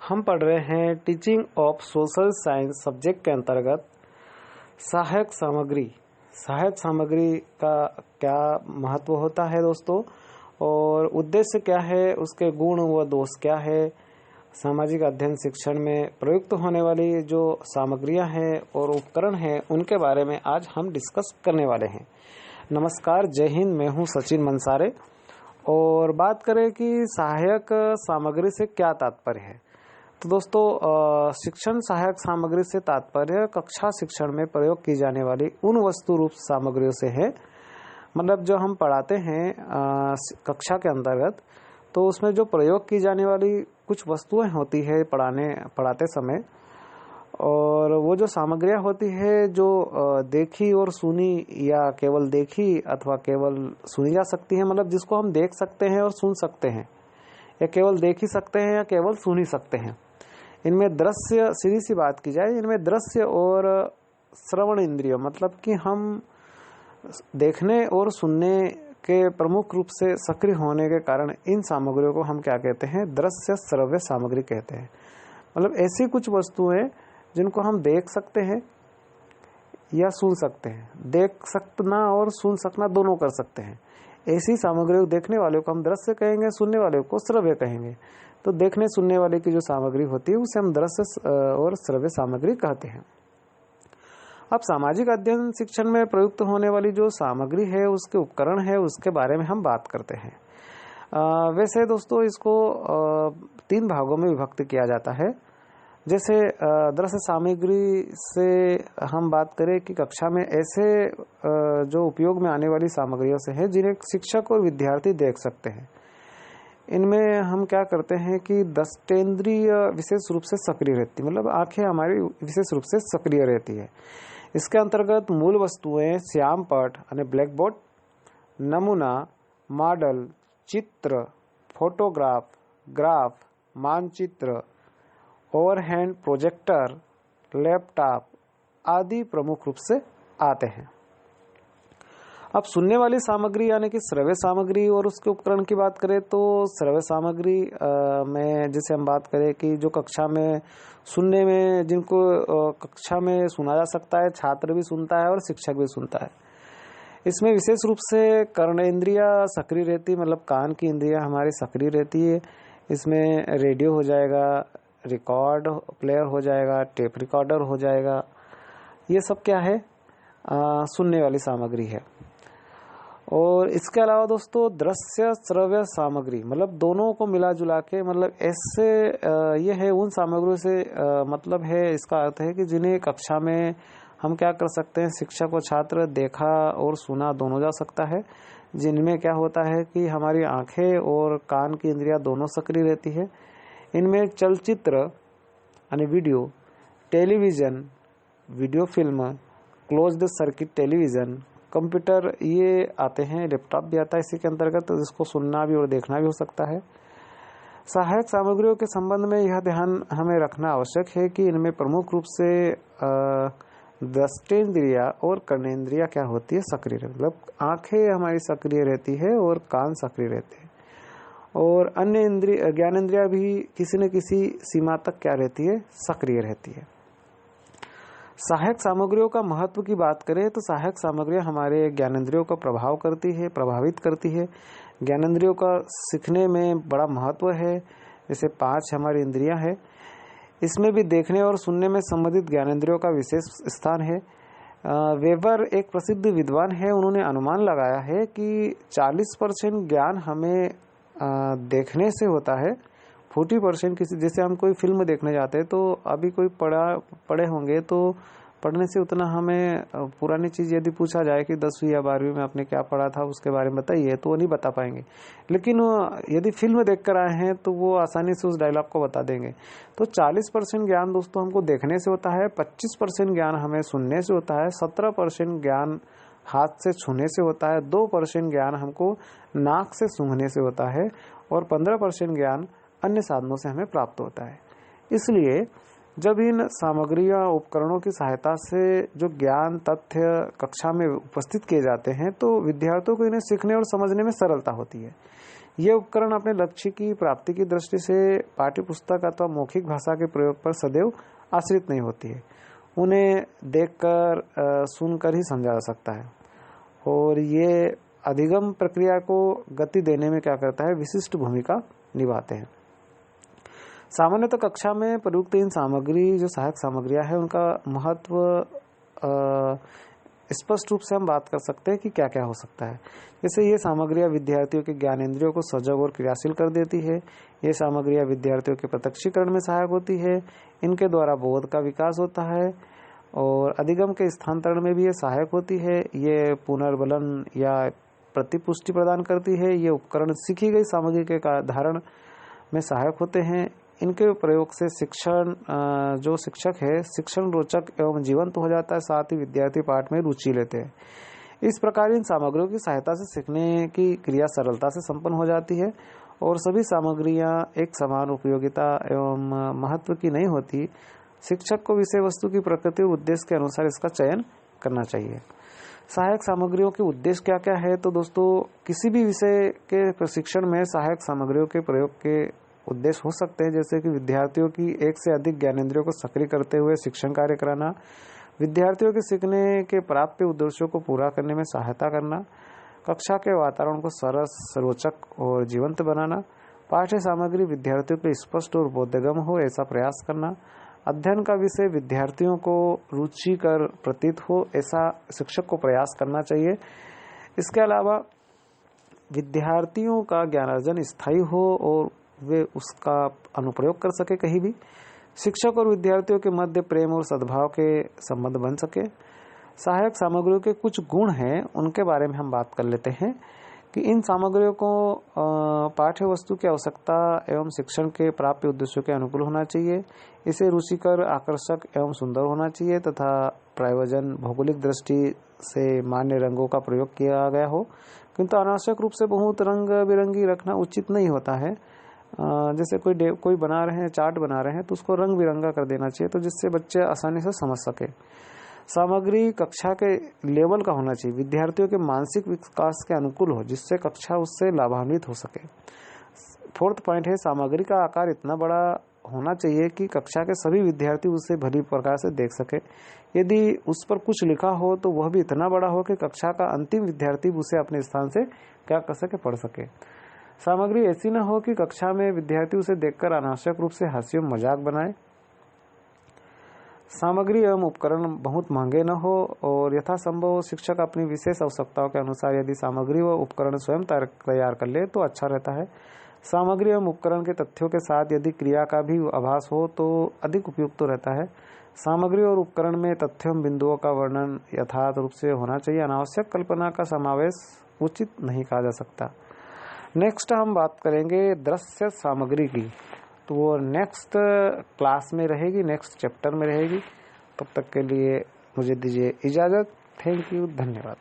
हम पढ़ रहे हैं teaching of social science subject के अंतर्गत सहायक सामग्री। सहायक सामग्री का क्या महत्व होता है दोस्तों, और उद्देश्य क्या है, उसके गुण व दोष क्या है, सामाजिक अध्ययन शिक्षण में प्रयुक्त होने वाली जो सामग्रियां हैं और उपकरण हैं उनके बारे में आज हम डिस्कस करने वाले हैं। नमस्कार, जय हिंद। मैं हूं सचिन मंसारे और बात करें कि सहायक सामग्री से क्या तात्पर्य है। तो दोस्तों, शिक्षण सहायक सामग्री से तात्पर्य कक्षा शिक्षण में प्रयोग की जाने वाली उन वस्तु रूप सामग्रियों से है। मतलब जो हम पढ़ाते हैं कक्षा के अंतर्गत, तो उसमें जो प्रयोग की जाने वाली कुछ वस्तुएं होती है पढ़ाते समय, और वो जो सामग्रियां होती है जो देखी और सुनी या केवल देखी अथवा केवल सुनी जा सकती है। मतलब जिसको हम देख सकते हैं और सुन सकते हैं, या केवल देख ही सकते हैं या केवल सुन ही सकते हैं। इनमें दृश्य, सीधी सी बात की जाए, इनमें दृश्य और श्रवण इंद्रिय, मतलब कि हम देखने और सुनने के प्रमुख रूप से सक्रिय होने के कारण इन सामग्रियों को हम क्या कहते हैं, दृश्य श्रव्य सामग्री कहते हैं। मतलब ऐसी कुछ वस्तुएं जिनको हम देख सकते हैं या सुन सकते हैं। देख सकना और सुन सकना दोनों कर सकते हैं। ऐसी सामग्री, देखने वाले को हम दृश्य कहेंगे, सुनने वाले को श्रव्य कहेंगे। तो देखने सुनने वाले की जो सामग्री होती है उसे हम दृश्य और श्रव्य सामग्री कहते हैं। अब सामाजिक अध्ययन शिक्षण में प्रयुक्त होने वाली जो सामग्री है, उसके उपकरण है, उसके बारे में हम बात करते हैं। वैसे दोस्तों, इसको 3 भागों में विभक्त किया जाता है। जैसे दृश्य सामग्री से हम बात करें कि कक्षा में ऐसे जो उपयोग में आने वाली सामग्रियों से है जिन्हें शिक्षक और विद्यार्थी देख सकते हैं। इनमें हम क्या करते हैं कि दृष्टेंद्रिय विशेष रूप से सक्रिय रहती है। मतलब आंखें हमारी विशेष रूप से सक्रिय रहती है। इसके अंतर्गत मूल वस्तुएं श्याम पट यानी ब्लैक बोर्ड, नमूना, मॉडल, चित्र, फोटोग्राफ, ग्राफ, मानचित्र, ओवरहेड प्रोजेक्टर, लैपटॉप आदि प्रमुख रूप से आते हैं। अब सुनने वाली सामग्री यानी कि श्रव्य सामग्री और उसके उपकरण की बात करें तो श्रव्य सामग्री में जैसे हम बात करें कि जो कक्षा में सुनने में, जिनको कक्षा में सुना जा सकता है, छात्र भी सुनता है और शिक्षक भी सुनता है। इसमें विशेष रूप से कर्णेंद्रिया सक्रिय रहती है। मतलब कान की इंद्रियां हमारी सक्रिय रहती है। इसमें रेडियो हो जाएगा, रिकॉर्ड प्लेयर हो जाएगा, टेप रिकॉर्डर हो जाएगा। ये सब क्या है, सुनने वाली सामग्री है। और इसके अलावा दोस्तों दृश्य श्रव्य सामग्री, मतलब दोनों को मिला जुला के, मतलब ऐसे ये है उन सामग्रियों से मतलब है, इसका अर्थ है कि जिन्हें कक्षा में हम क्या कर सकते हैं, शिक्षक और छात्र देखा और सुना दोनों जा सकता है। जिनमें क्या होता है कि हमारी आंखें और कान की इंद्रियां दोनों सक्रिय रहती है। इनमें चलचित्र यानी video, television, video film, closed circuit television, computer ये आते हैं, लैपटॉप भी आता है इसी के अंतर्गत, तो जिसको सुनना भी और देखना भी हो सकता है। सहायक सामग्रियों के संबंध में यह ध्यान हमें रखना आवश्यक है कि इनमें प्रमुख रूप से दृष्टेंद्रिया और कर्णेंद्रिया क्या होती है, सक्रिय रहती है। मतलब आंखें हमारी सक्रिय रहती है और कान सक्रिय रहते हैं, और अन्य इंद्रिय, ज्ञानेंद्रिया भी किसी न किसी सीमा तक क्या रहती है, सक्रिय रहती है। सहायक सामग्रियों का महत्व की बात करें तो सहायक सामग्रियां हमारे ज्ञानेंद्रियों का प्रभावित करती है। ज्ञानेंद्रियों का सीखने में बड़ा महत्व है। जैसे 5 हमारी इंद्रियां हैं, इसमें भी देखने और सुनने में संबंधित ज्ञानेंद्रियों का विशेष स्थान है। वेबर एक प्रसिद्ध विद्वान है, उन्होंने अनुमान लगाया है कि 40% ज्ञान हमें देखने से होता है, 40% किसी, जैसे हम कोई फिल्म देखने जाते हैं तो अभी कोई पढ़े होंगे तो पढ़ने से उतना हमें पुरानी चीज़ यदि पूछा जाए कि 10वीं या 12वीं में आपने क्या पढ़ा था उसके बारे में बताइए, तो वो नहीं बता पाएंगे। लेकिन यदि फिल्म देख कर आए हैं तो वो आसानी से उस डायलॉग को बता देंगे। तो 40% ज्ञान दोस्तों हमको देखने से होता है, 25% ज्ञान हमें सुनने से होता है, 17% ज्ञान हाथ से छूने से होता है, 2% ज्ञान हमको नाक से सूंघने से होता है, और 15% ज्ञान अन्य साधनों से हमें प्राप्त होता है। इसलिए जब इन सामग्रियों उपकरणों की सहायता से जो ज्ञान तथ्य कक्षा में उपस्थित किए जाते हैं तो विद्यार्थियों को इन्हें सीखने और समझने में सरलता होती है। ये उपकरण अपने लक्ष्य की प्राप्ति की दृष्टि से पाठ्य पुस्तक अथवा मौखिक भाषा के प्रयोग पर सदैव आश्रित नहीं होती है। उन्हें देखकर सुनकर ही समझा जा सकता है और ये अधिगम प्रक्रिया को गति देने में क्या करता है, विशिष्ट भूमिका निभाते हैं। सामान्यतः कक्षा में प्रयुक्त इन सामग्री जो सहायक सामग्रियां हैं उनका महत्व स्पष्ट रूप से हम बात कर सकते हैं कि क्या क्या हो सकता है। जैसे ये सामग्रियां विद्यार्थियों के ज्ञानेंद्रियों को सजग और क्रियाशील कर देती है। ये सामग्रियां विद्यार्थियों के प्रत्यक्षीकरण में सहायक होती है। इनके द्वारा बोध का विकास होता है और अधिगम के स्थानांतरण में भी ये सहायक होती है। ये पुनर्बलन या प्रतिपुष्टि प्रदान करती है। ये उपकरण सीखी गई सामग्री के धारण में सहायक होते हैं। इनके प्रयोग से शिक्षण जो शिक्षक है शिक्षण रोचक एवं जीवंत हो जाता है, साथ ही विद्यार्थी पाठ में रुचि लेते हैं। इस प्रकार इन सामग्रियों की सहायता से सीखने की क्रिया सरलता से संपन्न हो जाती है और सभी सामग्रियां एक समान उपयोगिता एवं महत्व की नहीं होती। शिक्षक को विषय वस्तु की प्रकृति और उद्देश्य के अनुसार इसका चयन करना चाहिए। सहायक सामग्रियों के उद्देश्य क्या क्या है, तो दोस्तों किसी भी विषय के प्रशिक्षण में सहायक सामग्रियों के प्रयोग के उद्देश्य हो सकते हैं, जैसे कि विद्यार्थियों की एक से अधिक ज्ञानेंद्रियों को सक्रिय करते हुए शिक्षण कार्य कराना, विद्यार्थियों के सीखने के प्राप्त उद्देश्यों को पूरा करने में सहायता करना, कक्षा के वातावरण को सरस, रोचक और जीवंत बनाना, पाठ्य सामग्री विद्यार्थियों के स्पष्ट और बोधगम्य हो ऐसा प्रयास करना, अध्ययन का विषय विद्यार्थियों को रुचिकर प्रतीत हो ऐसा शिक्षक को प्रयास करना चाहिए। इसके अलावा विद्यार्थियों का ज्ञानार्जन स्थायी हो और वे उसका अनुप्रयोग कर सके कहीं भी। शिक्षक और विद्यार्थियों के मध्य प्रेम और सद्भाव के संबंध बन सके। सहायक सामग्रियों के कुछ गुण हैं, उनके बारे में हम बात कर लेते हैं कि इन सामग्रियों को पाठ्य वस्तु की आवश्यकता एवं शिक्षण के प्राप्त उद्देश्यों के अनुकूल होना चाहिए। इसे रुचिकर, आकर्षक एवं सुंदर होना चाहिए तथा प्रयोजन भौगोलिक दृष्टि से मान्य रंगों का प्रयोग किया गया हो, किंतु अनावश्यक रूप से बहुत रंग बिरंगी रखना उचित नहीं होता है। जैसे कोई बना रहे हैं, चार्ट बना रहे हैं तो उसको रंग बिरंगा कर देना चाहिए, तो जिससे बच्चे आसानी से समझ सके। सामग्री कक्षा के लेवल का होना चाहिए, विद्यार्थियों के मानसिक विकास के अनुकूल हो, जिससे कक्षा उससे लाभान्वित हो सके। फोर्थ पॉइंट है, सामग्री का आकार इतना बड़ा होना चाहिए कि कक्षा के सभी विद्यार्थी उसे भली प्रकार से देख सके। यदि उस पर कुछ लिखा हो तो वह भी इतना बड़ा हो कि कक्षा का अंतिम विद्यार्थी उसे अपने स्थान से क्या कर सके, पढ़ सके। सामग्री ऐसी न हो कि कक्षा में विद्यार्थी उसे देखकर अनावश्यक रूप से हंसी और मजाक बनाए। सामग्री एवं उपकरण बहुत महंगे न हो और यथासंभव शिक्षक अपनी विशेष आवश्यकताओं के अनुसार यदि सामग्री व उपकरण स्वयं तैयार कर ले तो अच्छा रहता है। सामग्री एवं उपकरण के तथ्यों के साथ यदि क्रिया का भी आभास हो तो अधिक उपयुक्त रहता है। सामग्री और उपकरण में तथ्यों बिंदुओं का वर्णन यथार्थ रूप से होना चाहिए। अनावश्यक कल्पना का समावेश उचित नहीं कहा जा सकता। नेक्स्ट हम बात करेंगे दृश्य सामग्री की, तो वो नेक्स्ट क्लास में रहेगी, नेक्स्ट चैप्टर में रहेगी। तब तक के लिए मुझे दीजिए इजाज़त। थैंक यू, धन्यवाद।